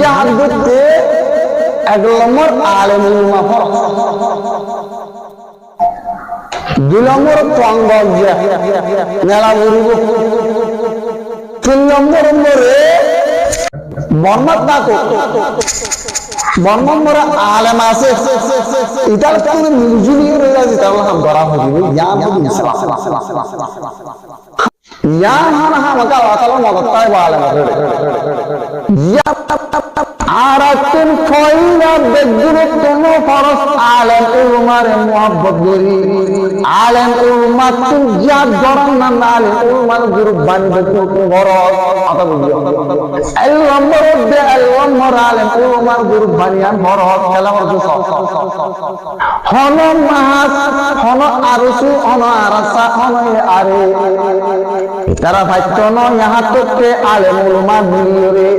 জিহাদ করতে এক নম্বর আলেম উলামা ফরজ, দুই নম্বর তঙ্গ মেলা ঘুরিব, তিন নম্বরে বর্মাত না বর্মরে আলেম আছে এটার কোনো মিলজুলি রয়ে যেতে হাম করা হবে ইয়া হানা হামাকা আল্লাহ তাআলা মদদ পায় আলেম আর কোন কইনা বেগুনে কোন ফরজ আলেম উলামারে মুহাব্বত করি আলেম উলামা তুম জিয়াদ করেন না আলেম উলামার গ্রুপ বানবে কোন ফরজ কথা বুঝিও আল নম্বর আলেম উলামার গ্রুপ বানিয়ান ফরজ খেলা হচ্ছে হন মাস হন আরসু হন আরসা হন আরে তারা ভাইতো ন ইহা তোকে আলেম উলামা মিলিয়ে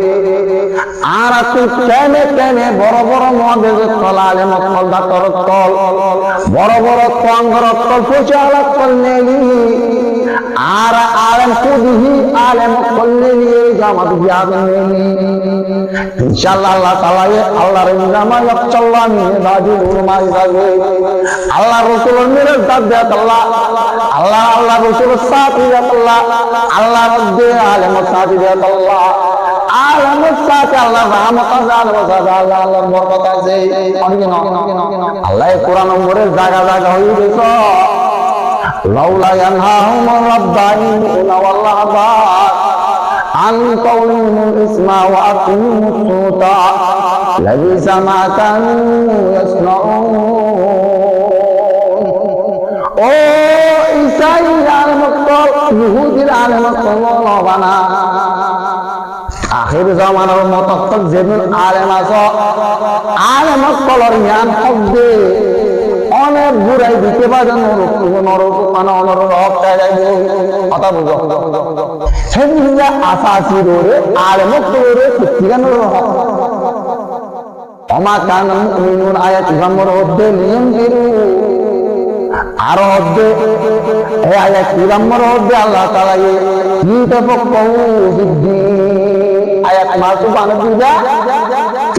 আর কেনে কেনে বড় বড় মহাদেশ তল আলেম তল দাতর তল বড় বড় তঙ্গর তল প্রচারক করলেনি আর আলেম কুদিহি আলেম করলেনি জামাত বিয়াবেনি ইনশাআল্লাহ আল্লাহ তাআলা আল্লাহর ইনামা ইয়াকচাল্লাহ মিন বাদি উলামা ইজাবে আল্লাহ রাসূলের মিরাজ দাদ আল্লাহ আল্লাহ আল্লাহ রাসূলের সাথী আল্লাহ আল্লাহ রব্বে আলেম সাথী আল্লাহ আলেমের সাথে আল্লাহ রহমত আছে আল্লাহর বরকত আছে আল্লাহ কোরআন নম্বরের জায়গা জায়গা হয়ে গেছে লাউলা ইয়ানহাহুম রাব্বানিউনা ওয়াল্লাহবা আন কাউলিহিল ইসমা ওয়া আকিমুস সুতা লাবিসা মা কানু ইয়াসনাউন ও ঈসাই আলেমত ইহুদির আলেমত বানা আখির জামানার মতক যেদিন আলেম আছে আলেমত কলর জ্ঞান হবে অনেক বুড়াই দিতে পারেন মানে অনরূপ কথা বুঝো সেদিন যে আশাশি রোরে আলেমত রোরে সত্যিকানোর অমা কান মুমিনুন আয়াত নম্বর হচ্ছে নিয়ম দিরু আর হচ্ছে এই আয়াত নম্বর হচ্ছে আল্লাহ তাআলা ইতাফাক্কাহু ফিদ্দীন আয়াত মাসু বানা দিবা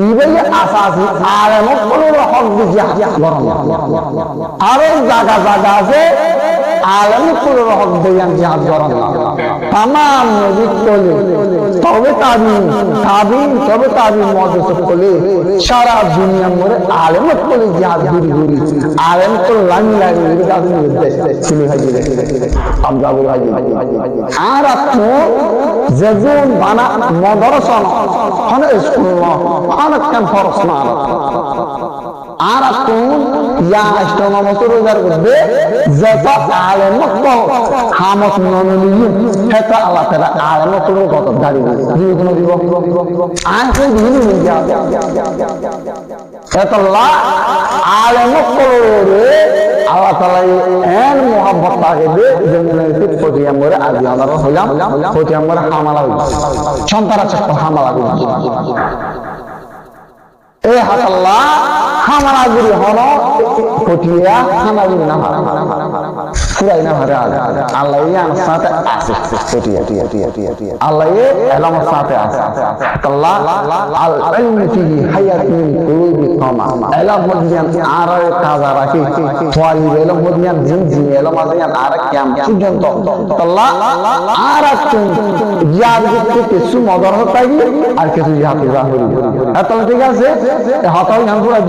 ইবেলে আসাসি আলেমত কোন হক দিয়া গরম আর জায়গা জায়গা আছে আলেমত কোন হক দিয়া জিহাদ গরম तमाम নবী বলে তবে তবে তাবিন মজুস বলে সারা দুনিয়া মরে আলেমত বলে জিহাদ ঘুরি আলেম তো লাইন লাগে এটা আপনি শুনে ভাই আমরা ভাই আর আপনি যেজন বানা মাদ্রাসা খানা স্কুল খানা কেন ফরজ না আর আপনি ইয়া ইসলাম মতরুদার করবে যত আলেমত হামত ননলি হেতা আল্লাহ তাআলা আলেমত কত দাঁড়ি জীবন দিব আর কোন দিন যা এতলা আলেমত করে আল্লাহ তাআলা এন মোহাব্বত লাগে দে জমিনের প্রতি আমরা আজ আমরা হলাম প্রতি আমরা হামলা হই সন্তান আছে হামলা হই এ আল্লাহ হামলা গুরি হলো কটিয়া হামালি না পুরাই না হারা আল্লাহ ইয়ার সাথে আছে কটিয়া আল্লাহ এলাম সাথে আছে আল্লাহ আল ইলমু ফিহি হায়াতুল কুলুবি কামা এলাম মদিয়ান আর কাজা রাখি ওয়ালি এলাম মদিয়ান জিনজি এলাম মদিয়ান আর কিয়াম পর্যন্ত আল্লাহ আর তুমি ইয়াদ করতে সুমদর হতাই আর কিছু ইয়াদ জাহরি এত ঠিক আছে হাতাও জান পুরা